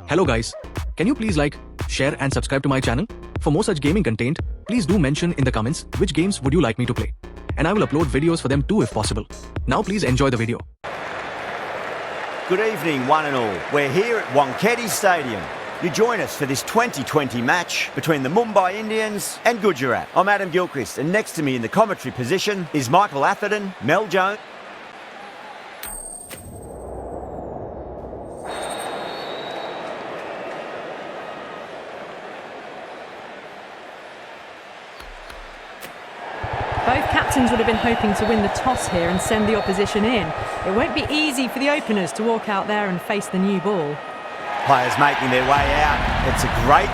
Hello guys, can you please like, share and subscribe to my channel? For more such gaming content, please do mention in the comments which games would you like me to play. And I will upload videos for them too if possible. Now please enjoy the video. Good evening one and all. We're here at Wankhede Stadium. You join us for this 2020 match between the Mumbai Indians and Gujarat. I'm Adam Gilchrist and next to me in the commentary position is Michael Atherton, Mel Jones. Both captains would have been hoping to win the toss here and send the opposition in. It won't be easy for the openers to walk out there and face the new ball. Players making their way out. It's a great...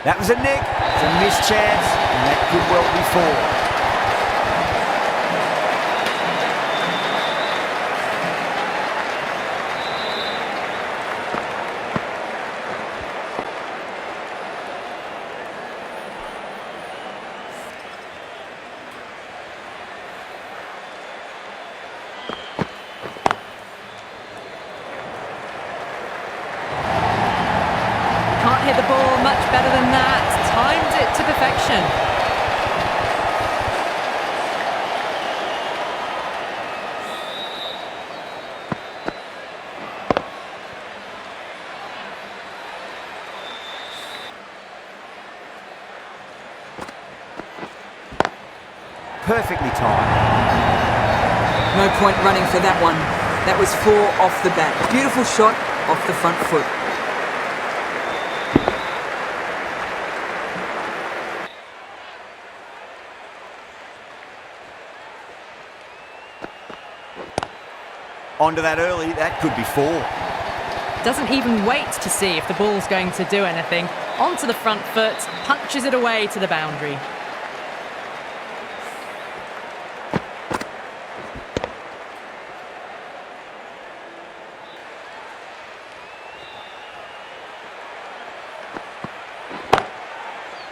That was a nick. It's a missed chance, and that could well be four. Hit the ball much better than that. Timed it to perfection. Perfectly timed. No point running for that one. That was four off the bat. Beautiful shot off the front foot. Onto that early, that could be four. Doesn't even wait to see if the ball's going to do anything. Onto the front foot, punches it away to the boundary.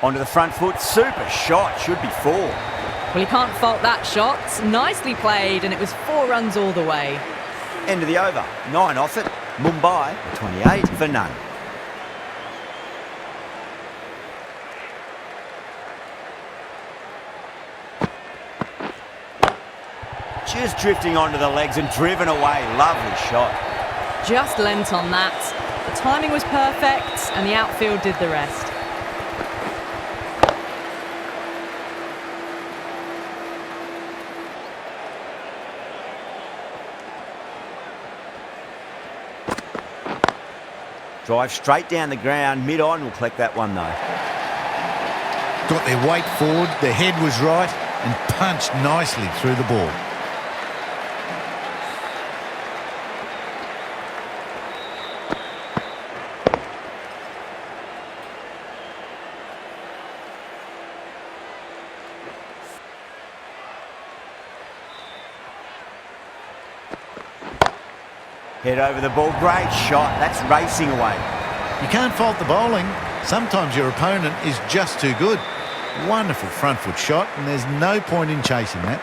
Onto the front foot, super shot, should be four. Well, you can't fault that shot. Nicely played, and it was 4 runs all the way. End of the over, 9 off it. Mumbai, 28 for none. Just drifting onto the legs and driven away. Lovely shot. Just lent on that. The timing was perfect, and the outfield did the rest. Drive straight down the ground, mid-on, will collect that one though. Got their weight forward, the head was right, and punched nicely through the ball. Head over the ball, great shot, that's racing away. You can't fault the bowling. Sometimes your opponent is just too good. Wonderful front foot shot, and there's no point in chasing that.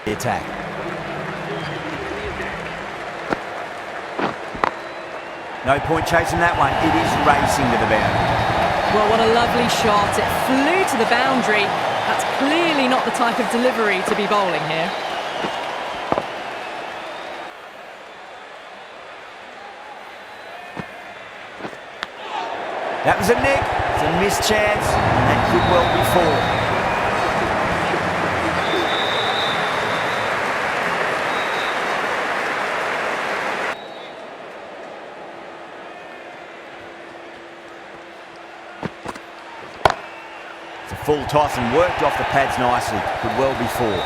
The attack. No point chasing that one, it is racing to the boundary. Well, what a lovely shot. It flew to the boundary. That's clearly not the type of delivery to be bowling here. That was a nick, it's a missed chance, and that could well be four. It's a full toss and worked off the pads nicely, could well be four.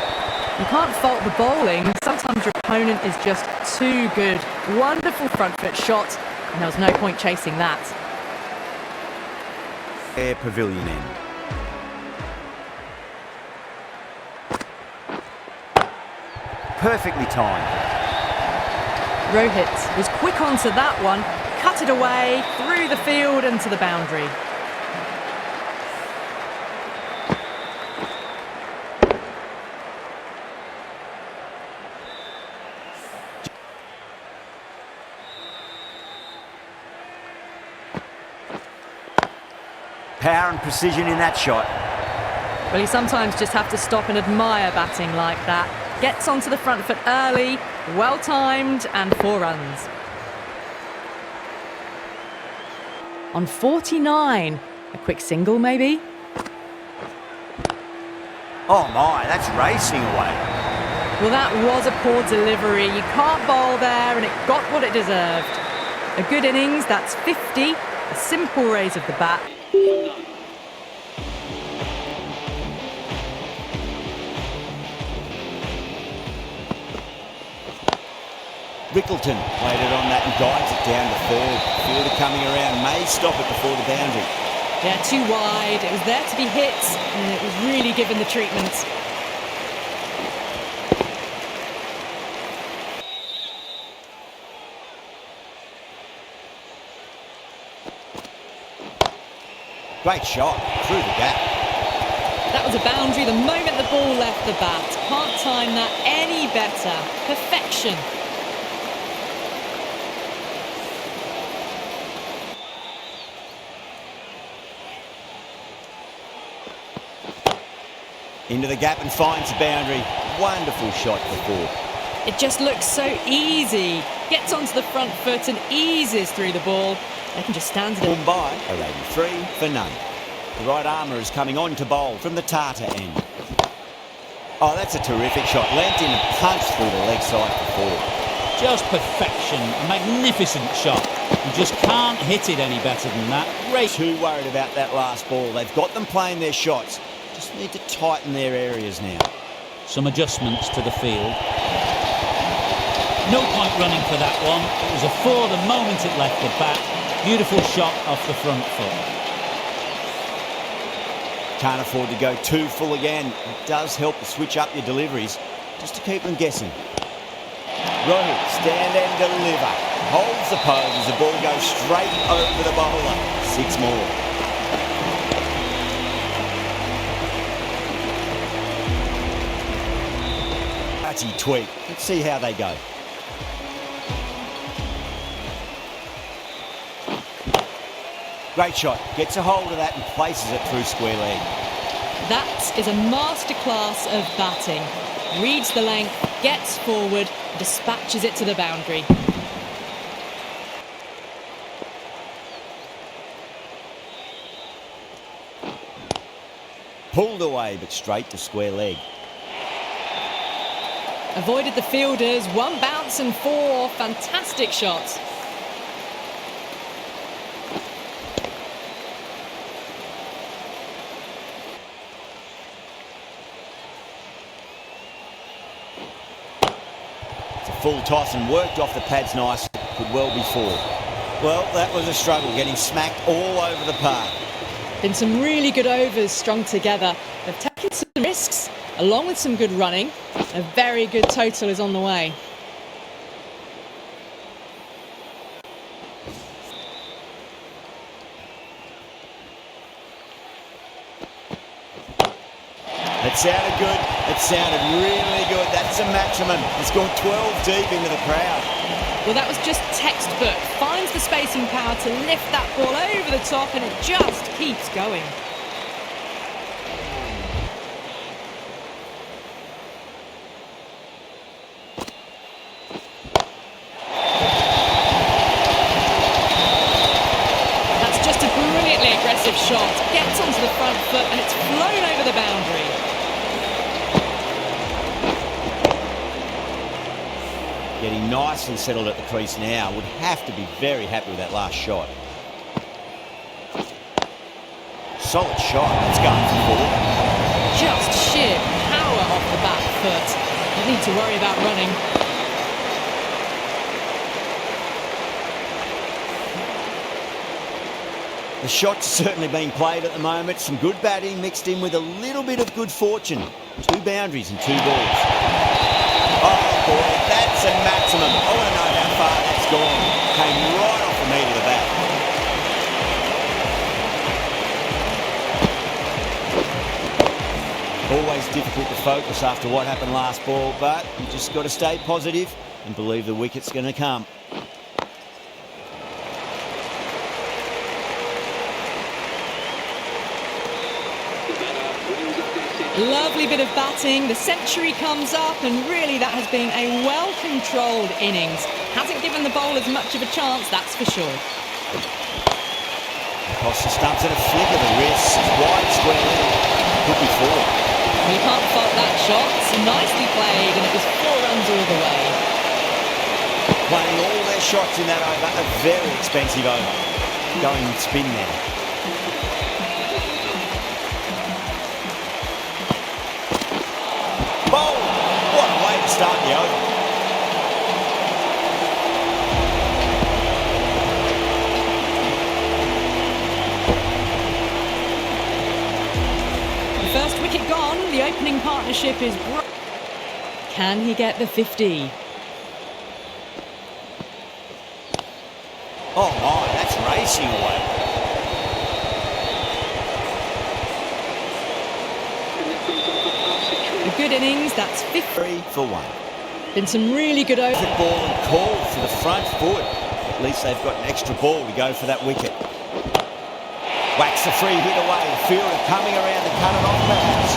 You can't fault the bowling. Sometimes your opponent is just too good. Wonderful front foot shot, and there was no point chasing that. Air pavilion end. Perfectly timed. Rohit was quick onto that one, cut it away, through the field and to the boundary. power and precision in that shot. Well, you sometimes just have to stop and admire batting like that. Gets onto the front foot early, well timed, and 4 runs. On 49, a quick single maybe? Oh my, that's racing away. Well, that was a poor delivery. You can't bowl there, and it got what it deserved. A good innings, that's 50, a simple raise of the bat. Rickelton played it on that and guides it down to third. Fielder coming around, may stop it before the boundary. Yeah, too wide. It was there to be hit, and it was really given the treatment. Great shot through the gap. That was a boundary the moment the ball left the bat. Can't time that any better. Perfection. Into the gap and finds the boundary. Wonderful shot for 4. It just looks so easy. Gets onto the front foot and eases through the ball. They can just stand it. Mumbai are 83 for none. The right armour is coming on to bowl from the Tata end. Oh, that's a terrific shot. Leant in and punched through the leg side for 4. Just perfection. A magnificent shot. You just can't hit it any better than that. Great. Too worried about that last ball. They've got them playing their shots. Just need to tighten their areas now. Some adjustments to the field. No point running for that one. It was a 4 the moment it left the bat. Beautiful shot off the front foot. Can't afford to go too full again. It does help to switch up your deliveries, just to keep them guessing. Rohit, stand and deliver. Holds the pose as the ball goes straight over the bowler. 6 more. Tweak. Let's see how they go. Great shot. Gets a hold of that and places it through square leg. That is a masterclass of batting. Reads the length, gets forward, dispatches it to the boundary. Pulled away, but straight to square leg. Avoided the fielders, 1 bounce and 4. Fantastic shots. It's a full toss and worked off the pads nice. Could well be 4. Well, that was a struggle, getting smacked all over the park. Been some really good overs strung together. They've taken some risks, along with some good running. A very good total is on the way. It sounded good. It sounded really good. That's a maximum. It's gone 12 deep into the crowd. Well, that was just textbook. Finds the spacing power to lift that ball over the top, and it just keeps going. Shot gets onto the front foot and it's flown over the boundary. Getting nicely settled at the crease now. Would have to be very happy with that last shot. Solid shot. It's going for 4. Just sheer power off the back foot. Don't need to worry about running. The shot's certainly being played at the moment. Some good batting mixed in with a little bit of good fortune. 2 boundaries and 2 balls. Oh boy, that's a maximum. I want to know how far that's gone. Came right off the meat of the bat. Always difficult to focus after what happened last ball, but you just got to stay positive and believe the wicket's going to come. Lovely bit of batting, the century comes up, and really that has been a well-controlled innings. Hasn't given the bowlers much of a chance, that's for sure. Across the stumps and a flick of the wrist, wide square leg, could be four. You can't fault that shot, it's nicely played, and it was 4 runs all the way. Playing all their shots in that over, a very expensive over. Going with spin now. Bowl! What a way to start the over. The first wicket gone, the opening partnership is... Can he get the 50? Oh my, that's racing away. A good innings, that's 50. 3 for 1. Been some really good over. Perfect ball and called for the front foot. At least they've got an extra ball to go for that wicket. Whacks the free hit away. Fielder coming around to cut it off perhaps.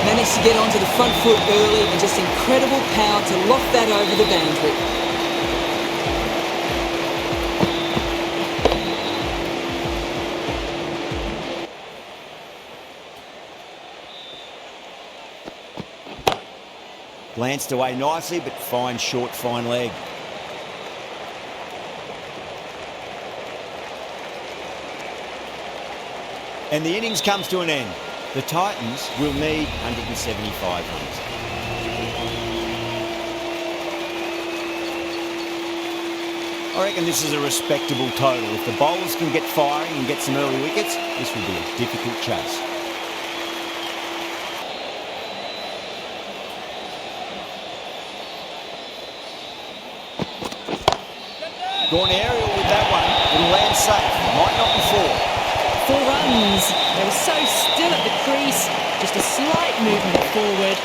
Managed to get onto the front foot early and just incredible power to loft that over the boundary. Glanced away nicely, but fine short, fine leg. And the innings comes to an end. The Titans will need 175 runs. I reckon this is a respectable total. If the bowlers can get firing and get some early wickets, this will be a difficult chase. Gone aerial with that one. It'll land safe. Might not be 4. 4 runs. They were so still at the crease. Just a slight movement forward.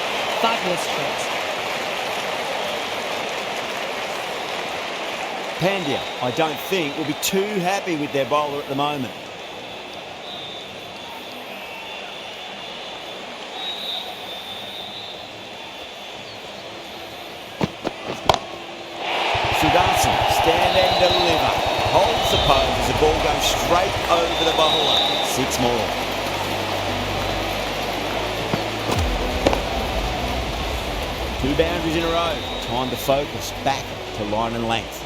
Fabulous shot. Pandya, I don't think, will be too happy with their bowler at the moment. Stand and deliver. Holds the pose as the ball goes straight over the bowler. 6 more. Two boundaries in a row. Time to focus back to line and length.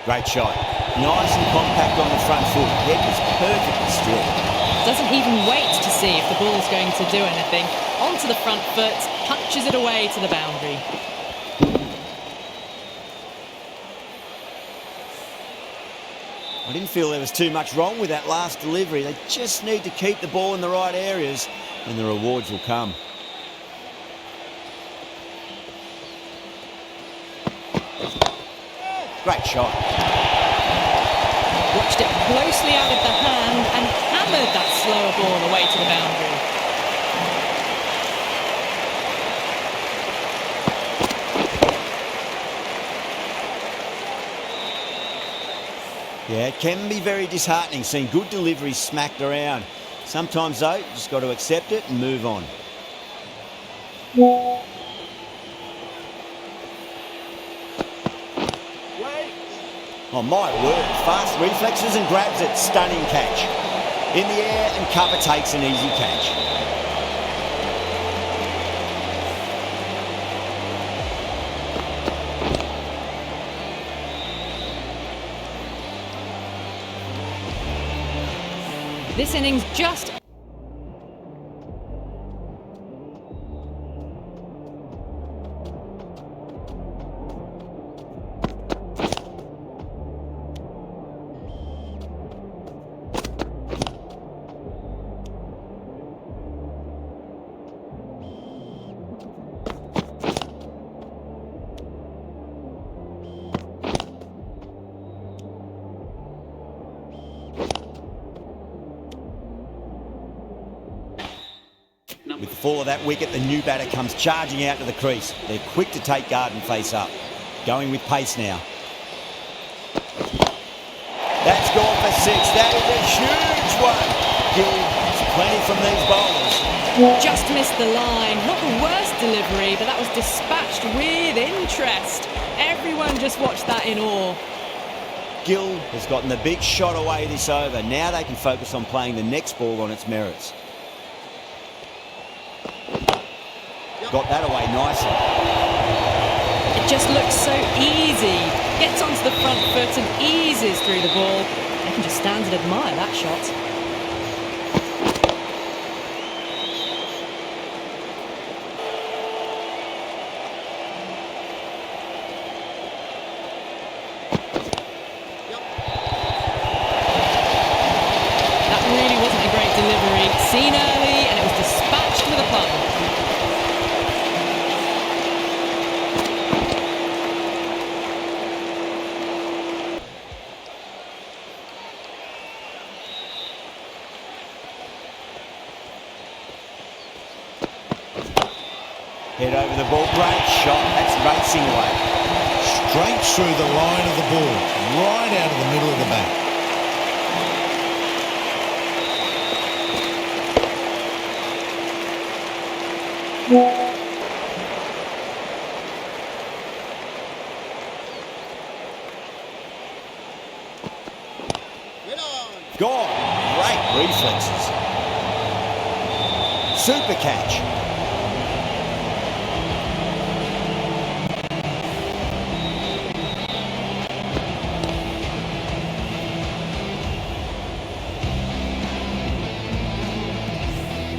Great shot. Nice and compact on the front foot. Head is perfectly still. Doesn't even wait to see if the ball's going to do anything. Onto the front foot, punches it away to the boundary. I didn't feel there was too much wrong with that last delivery. They just need to keep the ball in the right areas and the rewards will come. Great shot. Watched it closely out of the hand and hammered that slower ball away to the boundary. Yeah, it can be very disheartening seeing good deliveries smacked around. Sometimes though, you just got to accept it and move on. Oh my word, fast reflexes and grabs it, stunning catch. In the air and cover takes an easy catch. This innings just... With the fall of that wicket, the new batter comes charging out to the crease. They're quick to take guard and face up. Going with pace now. 6. That is a huge one. Gil's plenty from these bowlers. Just missed the line. Not the worst delivery, but that was dispatched with interest. Everyone just watched that in awe. Gill has gotten the big shot away this over. Now they can focus on playing the next ball on its merits. Got that away nicely. It just looks so easy. Gets onto the front foot and eases through the ball. They can just stand and admire that shot. That really wasn't a great delivery. Seen early and it was dispatched with a punt. Head over the ball, great shot. That's racing away. Straight through the line of the ball, right out of the middle of the bat. Gone. Great reflexes. Super catch.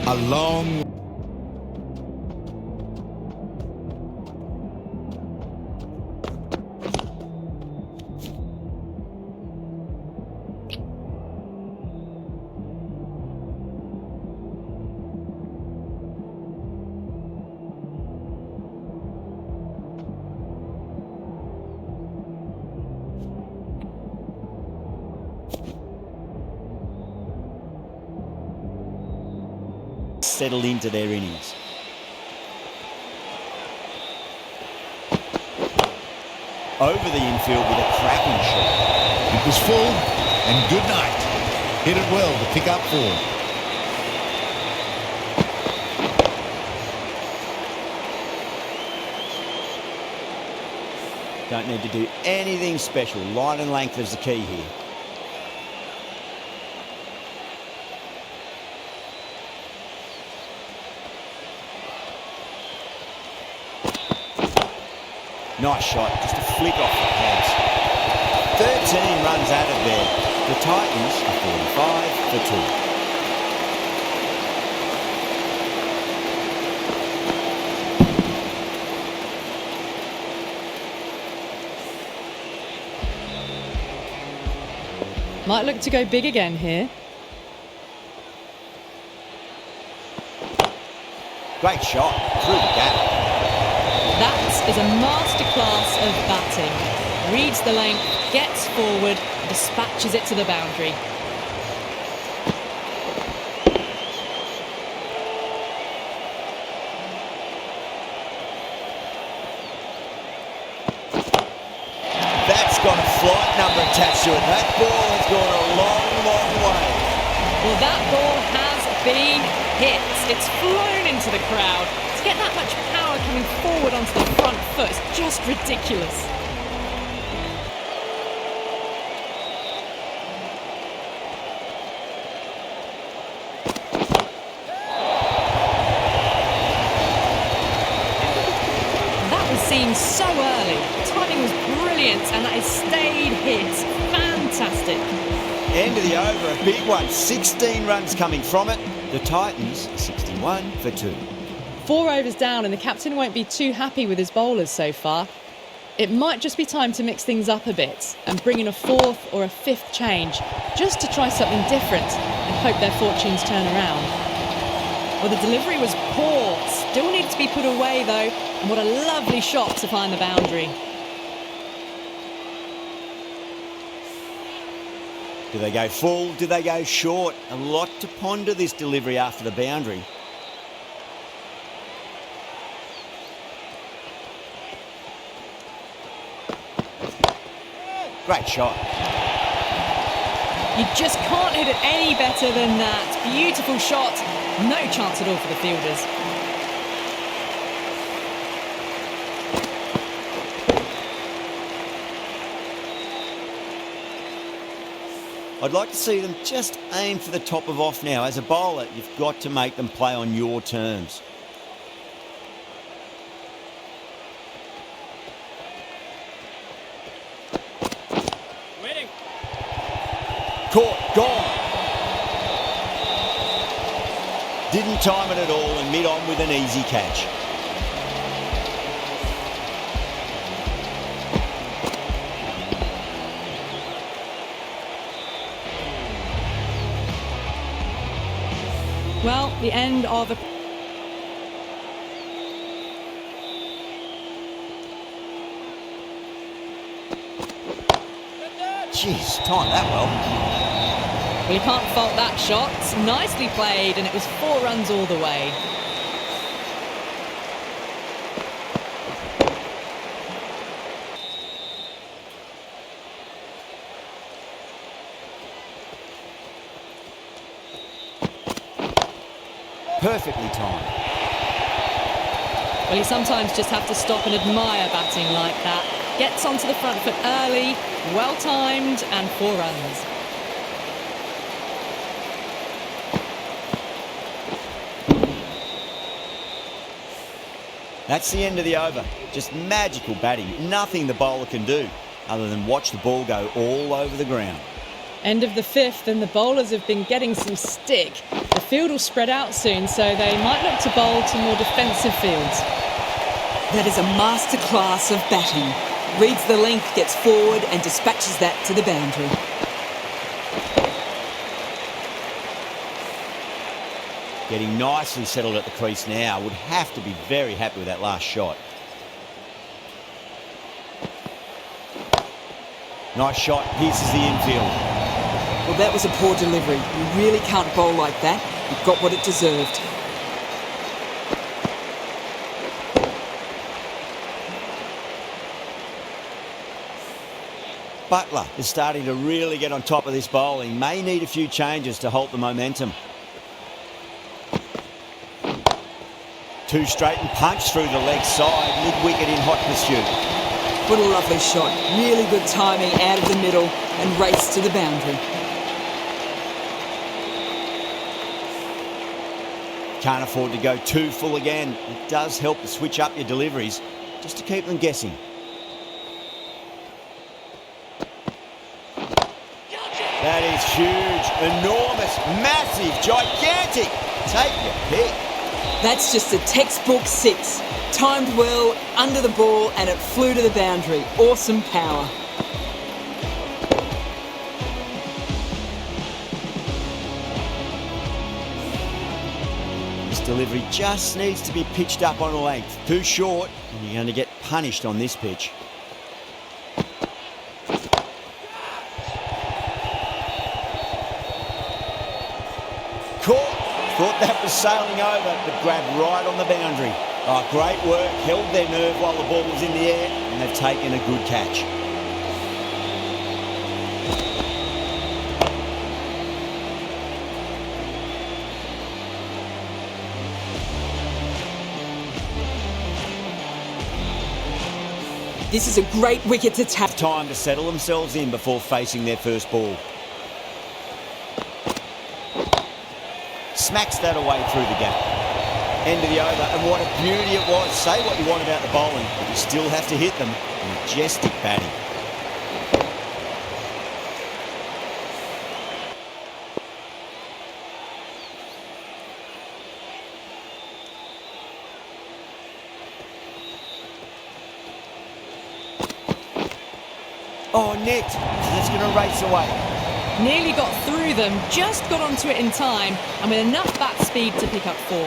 A long... Settled into their innings. Over the infield with a cracking shot. It was full and good night. Hit it well to pick up 4. Don't need to do anything special. Line and length is the key here. Nice shot, just a flick off the pads. 13 runs added there. The Titans are 45 for 2. Might look to go big again here. Great shot, through the gap. That is a masterclass of batting. Reads the length, gets forward, dispatches it to the boundary. That's got a flight number attached to it. That ball has gone a long, long way. Well, that ball has been hit. It's flown into the crowd. To get that much power coming forward onto the front foot is just ridiculous. That was seen so early. The timing was brilliant and that has stayed hit. Fantastic. End of the over, a big one. 16 runs coming from it. The Titans 61 for 2. 4 overs down and the captain won't be too happy with his bowlers so far. It might just be time to mix things up a bit and bring in a 4th or a 5th change just to try something different and hope their fortunes turn around. Well, the delivery was poor, still needed to be put away though, and what a lovely shot to find the boundary. Do they go full? Do they go short? A lot to ponder this delivery after the boundary. Great shot. You just can't hit it any better than that. Beautiful shot. No chance at all for the fielders. I'd like to see them just aim for the top of off now. As a bowler, you've got to make them play on your terms. Waiting. Caught, gone. Didn't time it at all and mid-on with an easy catch. Well, the end of a... Jeez, timed that well. Well, you can't fault that shot. Nicely played, and it was 4 runs all the way. Perfectly timed. Well, you sometimes just have to stop and admire batting like that. Gets onto the front foot early, well-timed, and 4 runs. That's the end of the over. Just magical batting. Nothing the bowler can do other than watch the ball go all over the ground. End of the 5th, and the bowlers have been getting some stick. The field will spread out soon, so they might look to bowl to more defensive fields. That is a masterclass of batting. Reads the length, gets forward and dispatches that to the boundary. Getting nicely settled at the crease now. Would have to be very happy with that last shot. Nice shot, pierces the infield. Well, that was a poor delivery. You really can't bowl like that. It got what it deserved. Butler is starting to really get on top of this bowling. May need a few changes to halt the momentum. 2 straight and punch through the leg side. Mid-wicket in hot pursuit. What a lovely shot. Really good timing out of the middle and race to the boundary. Can't afford to go too full again. It does help to switch up your deliveries just to keep them guessing. That is huge, enormous, massive, gigantic. Take your pick. That's just a textbook 6. Timed well, under the ball, and it flew to the boundary. Awesome power. This delivery just needs to be pitched up on a length. Too short, and you're going to get punished on this pitch. Caught. Thought that was sailing over, but grabbed right on the boundary. Oh, great work. Held their nerve while the ball was in the air, and they've taken a good catch. This is a great wicket to tap. Time to settle themselves in before facing their first ball. Smacks that away through the gap. End of the over, and what a beauty it was. Say what you want about the bowling, but you still have to hit them. Majestic batting. Oh, nicked. That's going to race away. Nearly got through them, just got onto it in time, and with enough bat speed to pick up 4.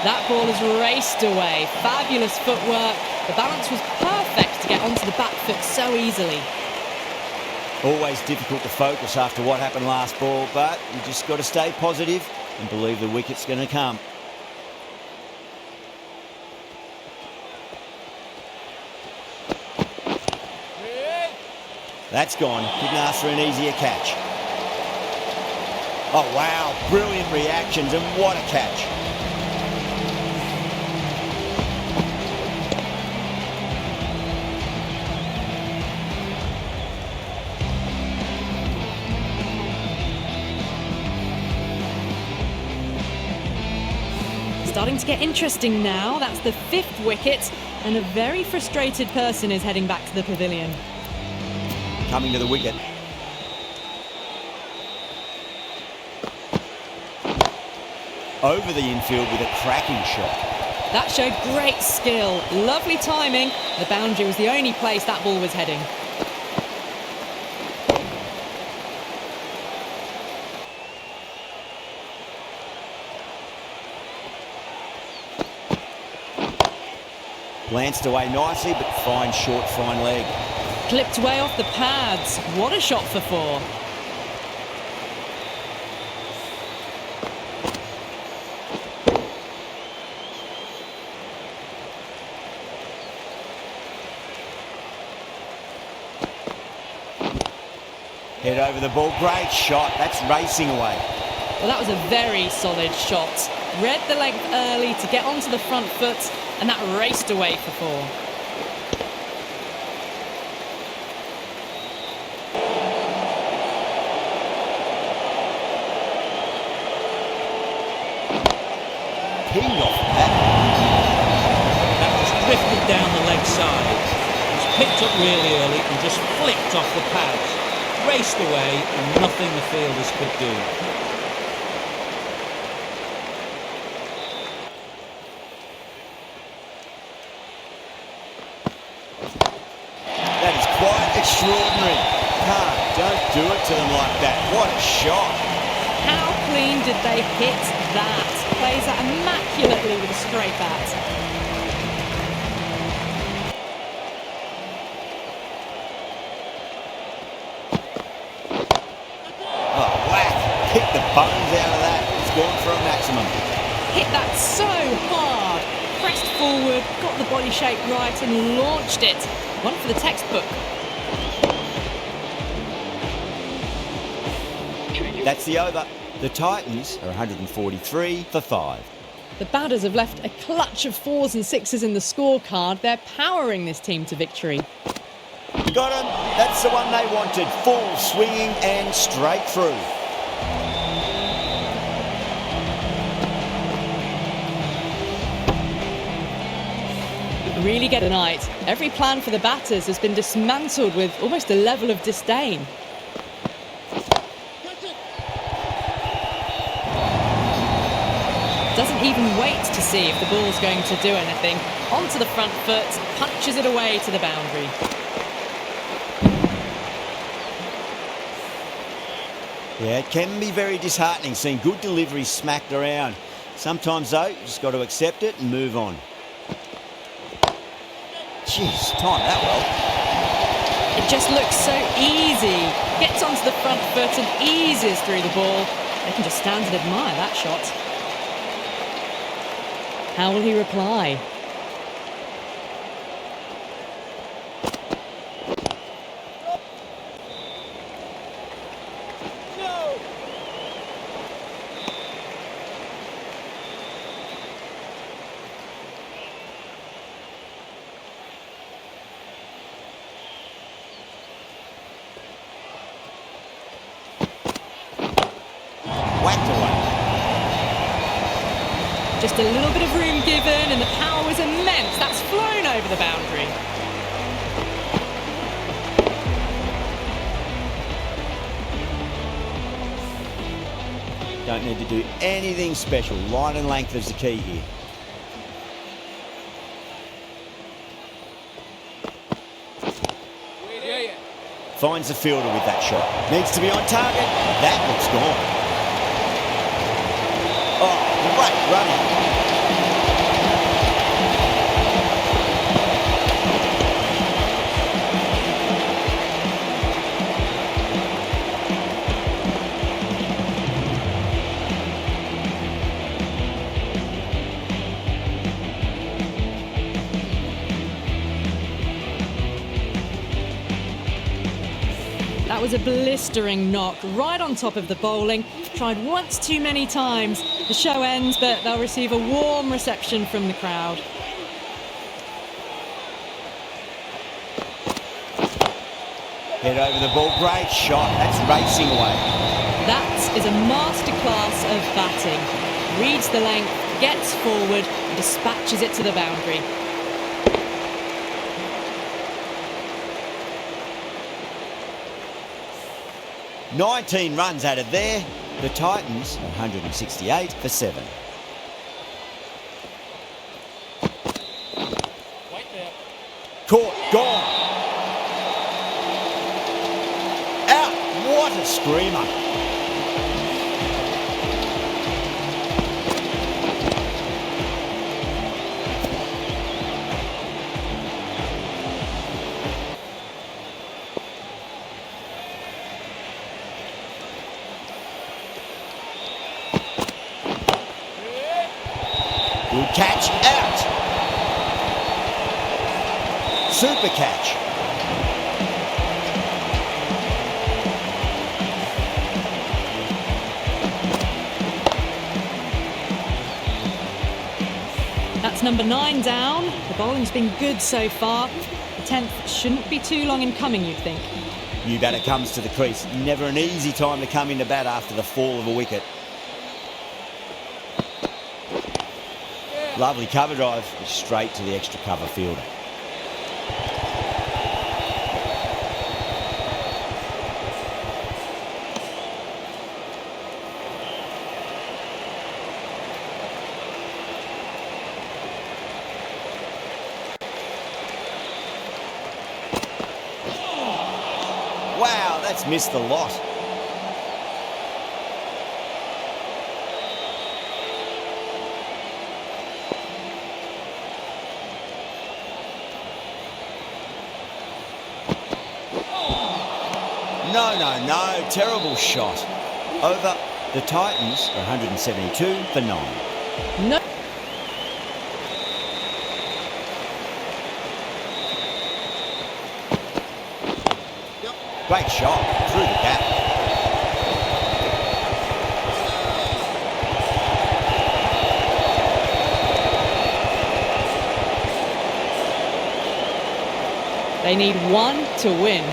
That ball has raced away. Fabulous footwork. The balance was perfect to get onto the back foot so easily. Always difficult to focus after what happened last ball, but you just got to stay positive and believe the wicket's going to come. That's gone. Didn't ask for an easier catch. Oh, wow. Brilliant reactions, and what a catch. Starting to get interesting now. That's the 5th wicket, and a very frustrated person is heading back to the pavilion. Coming to the wicket. Over the infield with a cracking shot. That showed great skill, lovely timing. The boundary was the only place that ball was heading. Glanced away nicely, but fine short, fine leg. Clipped way off the pads. What a shot for 4. Head over the ball, great shot. That's racing away. Well, that was a very solid shot. Read the length early to get onto the front foot, and that raced away for 4. Pinged off that. That was drifted down the leg side. It was picked up really early and just flicked off the pads. Raced away and nothing the fielders could do. That is quite extraordinary. Don't do it to them like that. What a shot. How clean did they hit that? Plays that immaculately with a straight bat. Oh, whack. Kick the bones out of that. It's gone for a maximum. Hit that so hard. Pressed forward, got the body shape right and launched it. One for the textbook. That's the over. The Titans are 143 for 5. The batters have left a clutch of 4s and 6s in the scorecard. They're powering this team to victory. Got him. That's the one they wanted. Full swinging and straight through. Really get a night. Every plan for the batters has been dismantled with almost a level of disdain. Doesn't even wait to see if the ball's going to do anything. Onto the front foot, punches it away to the boundary. Yeah, it can be very disheartening seeing good deliveries smacked around. Sometimes, though, you just got to accept it and move on. Jeez, timed that well. It just looks so easy. Gets onto the front foot and eases through the ball. They can just stand and admire that shot. How will he reply? Whacked away. Just a little bit of room given and the power was immense. That's flown over the boundary. Don't need to do anything special. Line and length is the key here. Finds the fielder with that shot. Needs to be on target. That looks gone. Oh, great running. That was a blistering knock right on top of the bowling. Tried once too many times. The show ends, but they'll receive a warm reception from the crowd. Head over the ball, great shot, that's racing away. That is a masterclass of batting. Reads the length, gets forward, and dispatches it to the boundary. "19 runs added there. The Titans 168 for 7. Wait there. Caught, gone. Out, what a screamer. Good catch, out. Super catch. That's number 9 down. The bowling's been good so far. The 10th shouldn't be too long in coming, you'd think. New batter comes to the crease. Never an easy time to come into bat after the fall of a wicket. Lovely cover drive, straight to the extra cover fielder. Wow, that's missed the lot. No, terrible shot. Over. The Titans are 172 for 9. No. Great shot, through the gap. They need 1 to win.